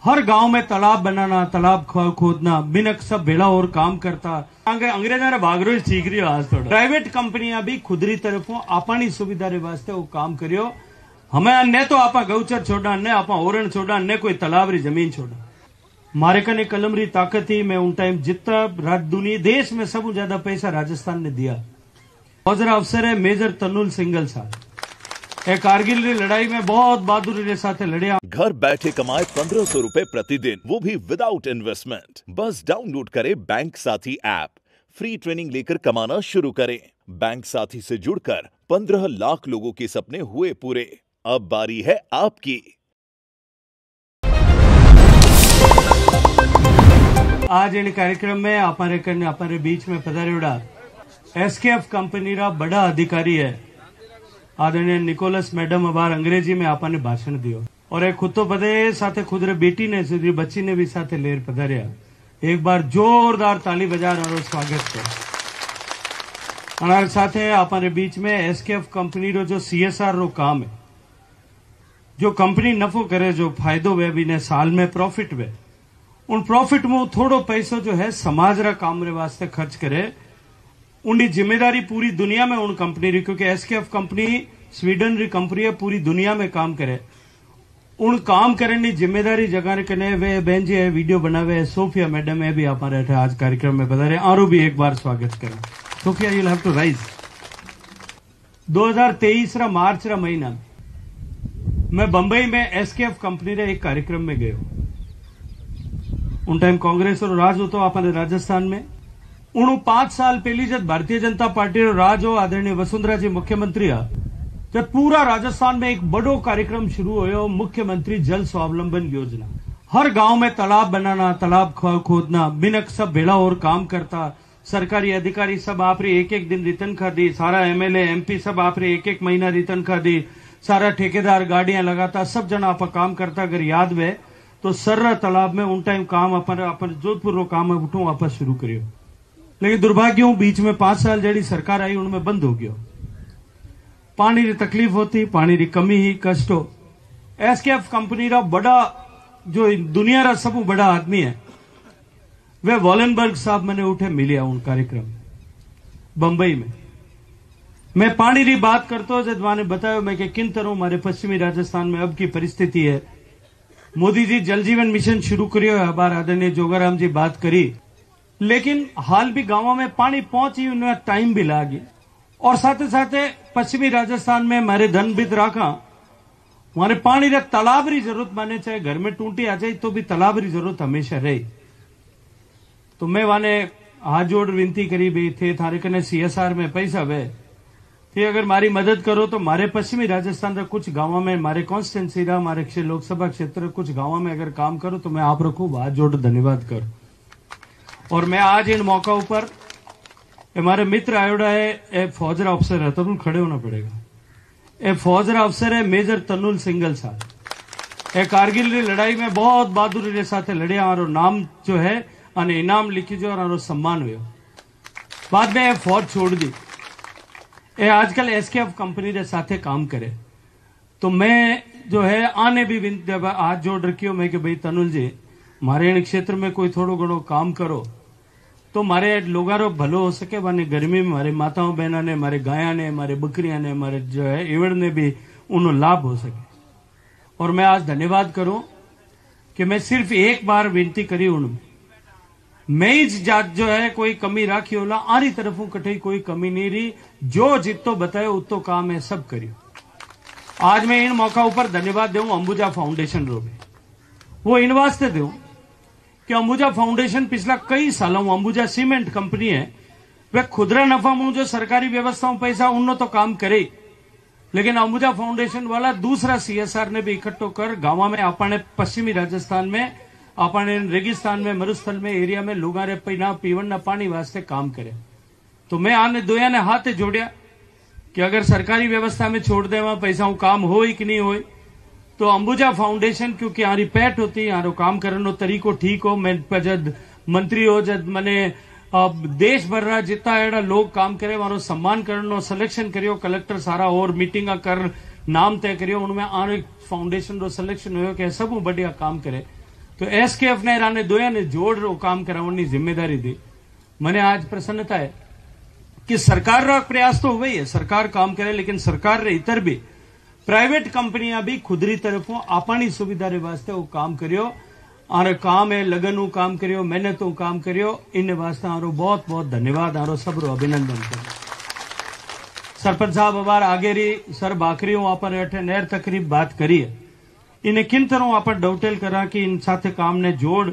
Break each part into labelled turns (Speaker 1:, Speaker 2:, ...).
Speaker 1: हर गांव में तालाब बनाना, तालाब खोदना, मिनक सब भेड़ा और काम करता। अंग्रेजा ने भागरो सीख रही आज थोड़ा। प्राइवेट कंपनियां भी खुदरी तरफों आपानी सुविधा रे वास्ते वो काम करियो। हमें ने तो आपा गौचर छोड़ा, ने आपा ओरण छोड़ा, ने कोई तालाब री जमीन छोड़ा। मारे कने कलम री ताकत ही मैं उन टाइम जितना दुनिया देश में सबसे ज्यादा पैसा राजस्थान ने दिया। फौजरा अफसर है मेजर तनुल सिंगल साहब, कारगिल की लड़ाई में बहुत बहादुरी के साथ लड़े।
Speaker 2: घर बैठे कमाए 1500 रुपए प्रतिदिन, वो भी विदाउट इन्वेस्टमेंट। बस डाउनलोड करें बैंक साथी ऐप, फ्री ट्रेनिंग लेकर कमाना शुरू करें। बैंक साथी से जुड़कर 15 लाख लोगों के सपने हुए पूरे। अब बारी है आपकी।
Speaker 1: आज इन कार्यक्रम में हमारे बीच में पधारेड़ा एसकेएफ कंपनी रा बड़ा अधिकारी है आदरणीय निकोलस मैडम। अबार अंग्रेजी में आपने भाषण दियो और एक खुद तो पदे साथे खुद रे बेटी ने सीधी बच्ची ने भी साथे लेर पधारिया। एक बार जोरदार ताली बजा रहा स्वागत कर। हमारे साथे हमारे बीच में एसकेएफ कंपनी रो जो सीएसआर रो काम है, जो कंपनी नफो करे, जो फायदो वे भी ने साल में प्रॉफिट वे, उन प्रॉफिट में थोड़ो पैसो जो है समाज रा काम रे वास्ते खर्च करे। उनकी जिम्मेदारी पूरी दुनिया में उन कंपनी री, क्योंकि एसकेएफ कंपनी स्वीडन री कंपनी है, पूरी दुनिया में काम करे। उन काम करने की जिम्मेदारी जगह कने वे बहन जी है वीडियो बनावे सोफिया मैडम है भी हमारे आज कार्यक्रम में बता रहे। आरो भी एक बार स्वागत करें। Sophia you have to rise. 2023 रा मार्च रा महीना मैं बंबई में एसकेएफ कंपनी रे एक कार्यक्रम में गयो। उन टाइम कांग्रेस और राज होतो अपने राजस्थान में। 5 साल पहली जब भारतीय जनता पार्टी रो राज हो, आदरणीय वसुंधरा जी मुख्यमंत्री आ, जब पूरा राजस्थान में एक बड़ो कार्यक्रम शुरू होयो, मुख्यमंत्री जल स्वावलंबन योजना। हर गांव में तालाब बनाना, तालाब खोदना, मिनक सब भेड़ा और काम करता। सरकारी अधिकारी सब आपरी एक दिन रिटर्न खा दी। सारा एमएलए एमपी सब आपरी एक महीना रिटर्न खा दी। सारा ठेकेदार गाड़ियां लगाता, सब जना आप काम करता। अगर याद वे तो सर्रा तालाब में उन टाइम काम अपन जोधपुर रो काम उठू वापस शुरू करियो। लेकिन दुर्भाग्य बीच में 5 साल जड़ी सरकार आई उनमें बंद हो गयो। पानी की तकलीफ होती, पानी की कमी ही कष्ट हो। एसकेएफ कंपनी रा बड़ा जो दुनिया रा सब बड़ा आदमी है वे वॉलेनबर्ग साहब मैंने उठे मिलिया उन कार्यक्रम बंबई में। मैं पानी की बात करता हूं, जब मैंने बताया मैं कि किन तरह हमारे पश्चिमी राजस्थान में अब की परिस्थिति है। मोदी जी जल जीवन मिशन शुरू करियो है, बार आदरणीय जोगाराम जी बात करी, लेकिन हाल भी गांवों में पानी पहुंची उन्हें टाइम भी लागी। और साथ साथ पश्चिमी राजस्थान में हमारे धन बित राखा हमारे पानी रे तालाब री जरूरत माने, चाहे घर में टूटी आ जाए तो भी तालाब री जरूरत हमेशा रही। तो मैं वाने हाथ जोड़ विनती करी भी थे थारे कने सीएसआर में पैसा वे थे, अगर मारी मदद करो तो मारे पश्चिमी राजस्थान के कुछ गांवों में, मारे कॉन्स्टिट्यूंसी रा, मारे लोकसभा क्षेत्र कुछ गांवों में अगर काम करो तो मैं आप रखू हाथ जोड़ धन्यवाद करूं। और मैं आज इन मौका पर हमारे मित्र आयोडा है, ए फौजरा अफसर है, तरुण खड़े होना पड़ेगा। ए फौजरा अफसर है मेजर तनुल सिंगल साहब, ए कारगिल की लड़ाई में बहुत बहादुरी के साथ लड़े। और नाम जो है अने इनाम लिखी जो और सम्मान हुए। बाद में फौज छोड़ दी। ए आजकल एसकेएफ कंपनी के साथ काम करे। तो मैं जो है आने भी हाथ जोड़ रखी हो मैं कि भाई तनुल जी मारे इन क्षेत्र में कोई थोड़ो घणो काम करो तो मारे लोगारो भलो हो सके। माने गर्मी में हमारे माताओं बहना ने, हमारे गाया ने, हमारे बकरियां ने, हमारे जो है एवड़ ने भी उन्हों लाभ हो सके। और मैं आज धन्यवाद करूं कि मैं सिर्फ एक बार विनती करी उन मैं ही जात जो है कोई कमी राखी होला, आरी तरफों कटे कोई कमी नहीं रही। जो जितो बतायो उतो काम है सब करियो। आज मैं इन मौका ऊपर धन्यवाद दूं अंबुजा फाउंडेशन रो भी। वो इन वास्ते दूं कि अंबुजा फाउंडेशन पिछला कई सालों अंबुजा सीमेंट कंपनी है, वे खुदरा नफा मुंह जो सरकारी व्यवस्थाओं पैसा उन्नो तो काम करे, लेकिन अंबुजा फाउंडेशन वाला दूसरा सीएसआर ने भी इकट्ठो कर गांव में अपने पश्चिमी राजस्थान में अपने रेगिस्तान में, मरुस्थल में, एरिया में लोग पीवन पानी वास्ते काम करे। तो मैं आने दोया ने हाथ जोड़िया कि अगर सरकारी व्यवस्था में छोड़ दे वहां पैसा काम हो कि नहीं हो, तो अंबुजा फाउंडेशन क्योंकि यहाँ पैठ होती यहाँ काम करने तरीको ठीक हो। मैं जब मंत्री हो जब मैंने देश भर रहा जितना एड़ा लोग काम करे वहां सम्मान करनो, सिलेक्शन करियो कलेक्टर सारा और मीटिंग कर नाम तय करियो, उनमें आने फाउंडेशन रो सिलेक्शन हो कि सब बढ़िया काम करे। तो एसकेएफ ने राने दोया ने जोड़ रो काम करावनी जिम्मेदारी दी। मने आज प्रसन्नता है कि सरकार रो प्रयास तो हुई है, सरकार काम करे, लेकिन सरकार रे इतर भी प्राइवेट कंपनियां भी खुदरी तरफों आपनी सुविधा रे वास्ते वो काम करियो, आरे काम है लगन काम करियो, मेहनत काम करियो। इन वास्ते आरो बहुत बहुत धन्यवाद, आरो सबरो अभिनंदन करो। सरपंच साहब अबार आगे री सर बाकरियों आप नेर तकरीब बात करी है, इन्हें किन तरह आप डवटेल करा कि इन साथे काम ने जोड़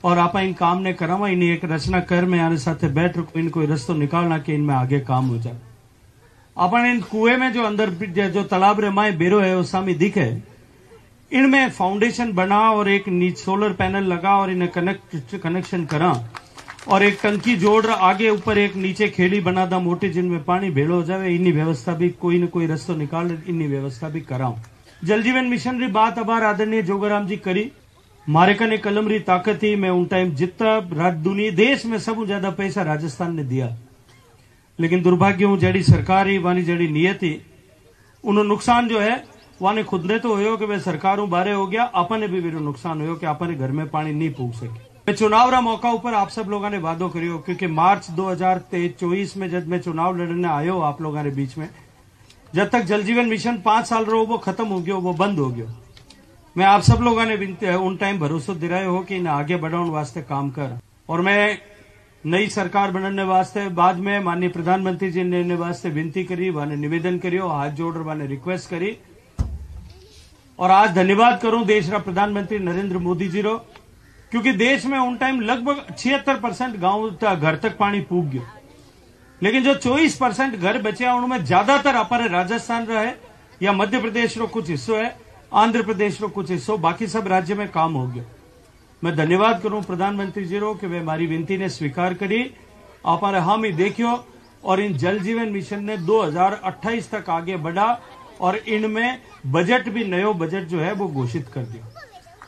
Speaker 1: और आप इन काम ने करावा, इन्हें एक रचना कर में आने साथे बैठ इन कोई रस्तो निकालना कि इनमें आगे काम हो जाए। अपन इन कुएं में जो अंदर जो तालाब रे माए बेरो है उस सामी दिखे, इनमें फाउंडेशन बना और एक नीचे सोलर पैनल लगा और इन्हें कनेक्शन करा और एक टंकी जोड़ आगे ऊपर एक नीचे खेड़ी बना दा मोटी, जिनमें पानी भेड़ो हो जाए। इन्हीं व्यवस्था भी कोई न कोई रस्तो निकाल इन्हीं व्यवस्था भी कराऊं। जल जीवन मिशन री बात अबार आदरणीय जोगाराम जी करी। मारे कने कलम री ताकत ही मैं उन टाइम जितना दुनिया देश में सबसे ज्यादा पैसा राजस्थान ने दिया, लेकिन दुर्भाग्य हूं जड़ी सरकार ही वानी जड़ी नियत ही उन्होंने नुकसान जो है वाने खुद ने तो हो कि वे सरकारों बारे हो गया, अपने भी वीरो नुकसान हो कि अपने घर में पानी नहीं पूग सके। मैं चुनाव रा मौका ऊपर आप सब लोगों ने वादो करियो, क्योंकि मार्च 2024 में जब मैं चुनाव लड़ने आयो आप लोगों ने बीच में, जब तक जल जीवन मिशन 5 साल रो वो खत्म हो गयो, वो बंद हो गयो। मैं आप सब लोगों ने उन टाइम भरोसा दिलायो हो कि इन्हें आगे बढ़ाने वास्ते काम कर, और मैं नई सरकार बनने वास्ते बाद में माननीय प्रधानमंत्री जी ने वास्ते विनती करी, वाने निवेदन करियो, हाथ जोड़ वाने रिक्वेस्ट करी। और आज धन्यवाद करूं देश रा प्रधानमंत्री नरेंद्र मोदी जी रो, क्योंकि देश में उन टाइम लगभग 76% गांव घर तक पानी पूग गयो, लेकिन जो 24% घर बचे उनमें ज्यादातर अपने राजस्थान रो है या मध्य प्रदेश रो कुछ हिस्सों है, आंध्र प्रदेश रो कुछ हिस्सों, बाकी सब राज्य में काम हो गया। मैं धन्यवाद करूं प्रधानमंत्री जी रो कि वे हमारी विनती ने स्वीकार करी, आप हम ही देखियो और इन जल जीवन मिशन ने 2028 तक आगे बढ़ा और इनमें बजट भी नयो बजट जो है वो घोषित कर दिया।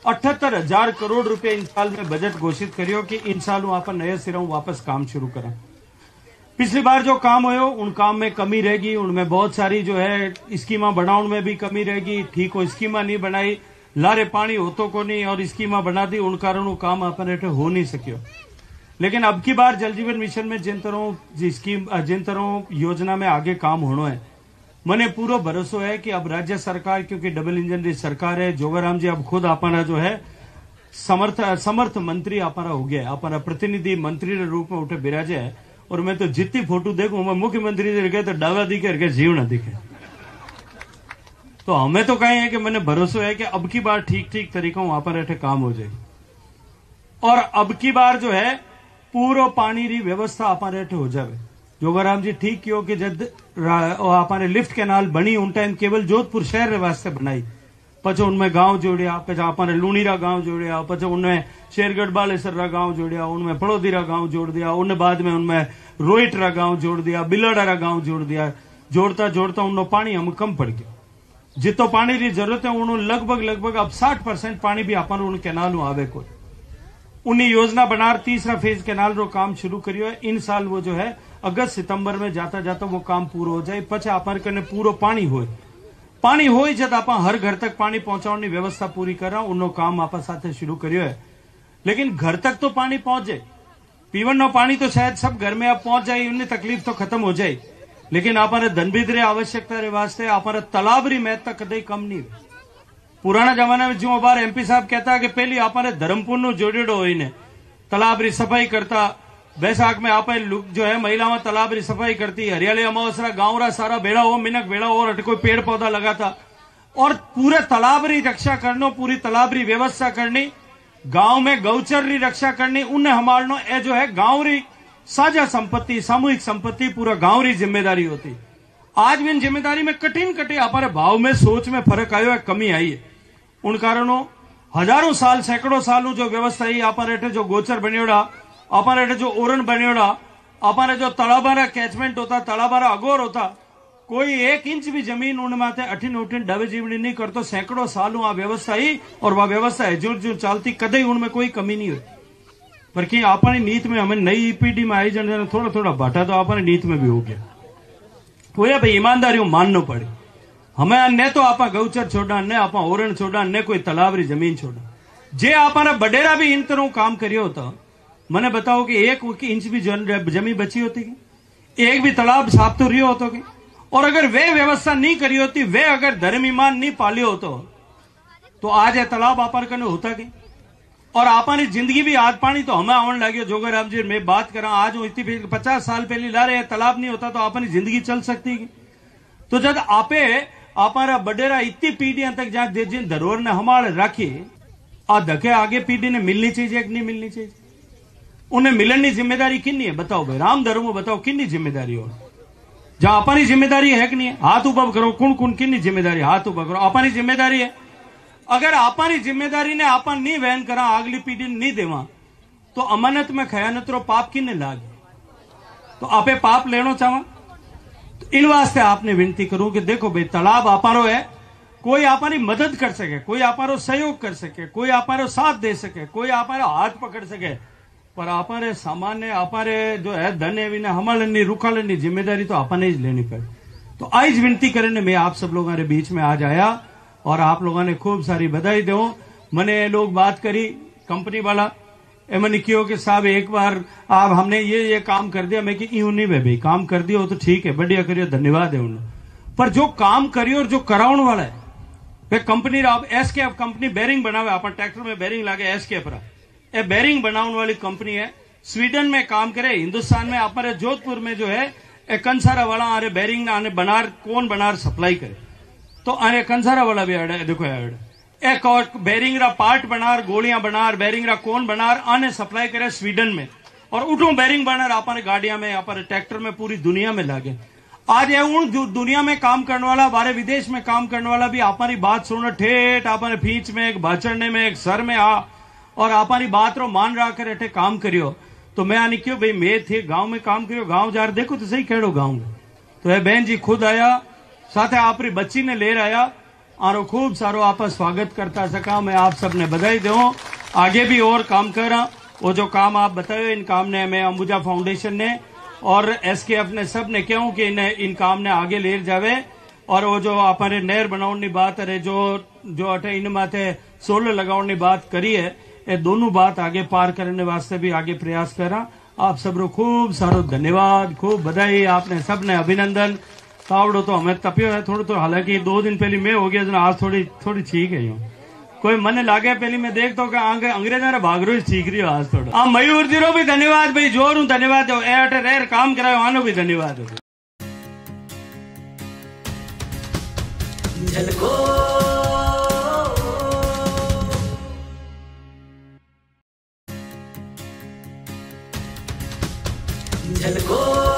Speaker 1: 78,000 करोड़ रुपए इन साल में बजट घोषित करियो कि इन सालों आप नए सिरों वापस काम शुरू करें। पिछली बार जो काम हो उन काम में कमी रहेगी, उनमें बहुत सारी जो है स्कीमा बनाने में भी कमी रहेगी, ठीक हो स्कीमा नहीं बनाई, लारे पानी हो तो को नहीं और स्कीमा बना दी, उन कारणों काम अपने हो नहीं सकियो। लेकिन अब की बार जल जीवन मिशन में जिन तरह योजना में आगे काम होना है, मने पूरा भरोसा है कि अब राज्य सरकार, क्योंकि डबल इंजन की सरकार है, जोगाराम जी अब खुद अपना जो है समर्थ मंत्री अपना हो गया, अपना प्रतिनिधि मंत्री के रूप में उठे बिराजे है। और मैं तो जितनी फोटो देखूं मैं मुख्यमंत्री जी गए तो डावा दिखे जीव न दिखे, तो हमें तो कहे है कि मैंने भरोसा है कि अब की बार ठीक ठीक तरीकों वहां पर ऐसे काम हो जाए। और अब की बार जो है पूरा पानी री व्यवस्था अपन ऐसे हो जाए। जोगाराम जी ठीक कियो कि जब आपने लिफ्ट कैनाल बनी उन टाइम केवल जोधपुर शहर रे वास्ते बनाई, पछो उनमें गांव जोड़िया, पछो आपने लूणीरा गांव जोड़िया, पछो उनमें शेरगढ़ बालेसर रा गांव जोड़िया, उनमें पड़ोदीरा गांव जोड़ दिया, उन बाद में उनमें रोहित रा गांव जोड़ दिया, बिलाड़ा रा गांव जोड़ दिया। जोड़ता जोड़ता उन्होंने पानी हम कम पड़ गया, जितो पानी की जरूरत है उन्होंने लगभग अब 60% पानी भी अपन उन कैनाल आवे को। उन्हीं योजना बनार तीसरा फेज कैनाल रो काम शुरू करियो है। इन साल वो जो है अगस्त सितंबर में जाता जाता वो काम पूरा हो जाए, पछे अपन कने पूरो पानी हो जब आप हर घर तक पानी पहुंचाने की व्यवस्था पूरी करा, उन्नो काम आप साथे शुरू करियो है। लेकिन घर तक तो पानी पहुंच जाए, पीवन नो पानी तो शायद सब घर में अब पहुंच जाए, उन्हें तकलीफ तो खत्म हो जाए, लेकिन आपने धनबीद आवश्यकता रे वास्ते आपने तालाब री महत्ता कदे कम नहीं। पुराना जमाना में जो बार एमपी साहब कहता कि पहली आपने धर्मपुर नो जोड़ेड़ो होईने तालाब री सफाई करता, बैसाख में आप जो है महिलाओं तालाब री सफाई करती, हरियाली अमावसरा गांव रा सारा बेड़ा हो, मिनक बेड़ा हो और कोई पेड़ पौधा लगाता और पूरे तालाब री रक्षा करनो, पूरी तालाब री व्यवस्था करनी, गांव में गौचर री रक्षा करनी, उन्हें हमारनो ए जो है गांव री साझा संपत्ति, सामूहिक संपत्ति पूरा गांव री जिम्मेदारी होती। आज भी इन जिम्मेदारी में कठिन हमारे भाव में सोच में फर्क आयो है, कमी आई है। उन कारणों हजारों साल सैकड़ों सालों जो व्यवस्था ही अपने जो गोचर बनियोड़ा, अपने जो ओरण बनियोड़ा, अपने जो तालाबारा कैचमेंट होता, तालाबारा अगोर होता, कोई 1 इंच भी जमीन उन माथे अठीन उठीन डबे जीवनी नहीं करतो। सैकड़ों सालों आ व्यवस्था ही और वह व्यवस्था है जो चलती, कदे उनमें कोई कमी नहीं हुई। पर कि अपनी नीत में हमें नई ईपीडी में आई जाने थोड़ा थोड़ा बाटा तो अपनी नीत में भी हो गया। तो ये भाई ईमानदारी मानना पड़े, हमें न तो आप गौचर छोड़ा, न आप ओरण छोड़ा, न कोई तालाब री जमीन छोड़ा। જે આપણા બડેરા બી ઇન તરહ કામ કર્યો હતો મને બતાવો કે 1 इंच भी जमी बची होती कि एक भी तालाब साफ तो रियो होतो कि और अगर वे व्यवस्था नहीं करी होती वे अगर धर्म ईमान नहीं पालियो होतो तो आज ये तालाब आपर कने होता कि और आपानी जिंदगी भी आज पानी तो हमें आवन लगे जोगराम जी मैं बात करा आज हूँ इतनी 50 साल पहले ला रहे तालाब नहीं होता तो अपनी जिंदगी चल सकती कि तो जब आपे आपारा बडेरा इतनी पीढ़ियां तक जहां जिन धरोहर ने हमारे राखी आ धके आगे पीढ़ी ने मिलनी चाहिए कि नहीं मिलनी चाहिए उन्हें मिलन की जिम्मेदारी किन्नी है बताओ भाई राम धर्मो बताओ किन्नी जिम्मेदारी हो जहां अपनी जिम्मेदारी है कि नहीं है हाथ ऊपर करो कुण कुण किन्नी जिम्मेदारी हाथ ऊपर करो अपनी जिम्मेदारी है अगर अपनी जिम्मेदारी ने आपन नहीं वहन करा अगली पीढ़ी ने नहीं देवा तो अमानत में खयानत रो पाप किन्ने लागे तो आपे पाप लेना चाहवा तो इन वास्ते आपने विनती करूं कि देखो भाई तालाब आपारो है कोई आपनी मदद कर सके कोई आपारो सहयोग कर सके कोई आपारो साथ दे सके कोई आपारो हाथ पकड़ सके पर आपारे सामान्य आपारे जो है धन है विना हमारे रुकालने जिम्मेदारी तो आपने ही लेनी पड़े तो आज विनती करने मैं आप सब लोगों के बीच में आज आया और आप लोगों ने खूब सारी बधाई दो मैंने लोग बात करी कंपनी वाला मैंने कहो कि साहब एक बार आप हमने ये काम कर दिया मैं कि यूं नहीं भाई काम कर दिया हो तो ठीक है बढ़िया करियो धन्यवाद है उन्होंने पर जो काम करियो और जो कराउन वाला है वे कंपनी आप एसकेएफ कंपनी बेरिंग बनावे अपन ट्रैक्टर में बेरिंग लागे एसकेएफ रहा ये बेरिंग बनाने वाली कंपनी है स्वीडन में काम करे हिंदुस्तान में हमारे जोधपुर में जो है एक कंसारा वाला आरे बेरिंग आने बनार कौन बनार सप्लाई करे तो आने कंसारा वाला भी ऐड देखो ऐड एक और बेरिंग रा पार्ट बनार गोलियां बनार बेरिंग रा कौन बनार आने सप्लाई करे स्वीडन में और उठो बेरिंग बनार अपने गाड़ियां में अपने ट्रैक्टर में पूरी दुनिया में लागे आज ये उन दुनिया में काम करने वाला बारे विदेश में काम करने वाला भी अपनी बात सुन ठेठ अपने फींच में एक भाचड़ने में एक सर में आ और अपनी बात रो मान रहा कर अठे काम करियो तो मैं आने क्यों भाई मैं थे गांव में काम करियो गांव जा रहे देखो तो सही कहो गांव तो ये बहन जी खुद आया साथ आपरी बच्ची ने ले आया आरो खूब सारो आप स्वागत करता सका मैं आप सबने बधाई दो आगे भी और काम करा वो जो काम आप बताए इन काम ने मैं अंबुजा फाउंडेशन ने और एसकेएफ ने सब ने क्यों कि इन काम ने आगे ले जावे और वो जो अपने नहर बनाने बात अरे जो अठे इन माथे सोलर लगाने बात करी है ये दोनों बात आगे पार करने वास्ते भी आगे प्रयास करा आप सबरो खूब सारो धन्यवाद खूब बधाई आपने सबने अभिनंदन तावड़ो तो हमें तपियो है थोड़ा तो हालांकि 2 दिन पहले मैं हो गया आज थोड़ी ठीक है यूं कोई मन लागे पहले मैं देखता हूँ कि अंग्रेजा रे भागरो ठीक रही हो आज थोड़ा आ मयूर जी रो भी धन्यवाद भाई जोर हूँ धन्यवाद दो एट रेर काम करायो आनो भी धन्यवाद दो
Speaker 3: झलको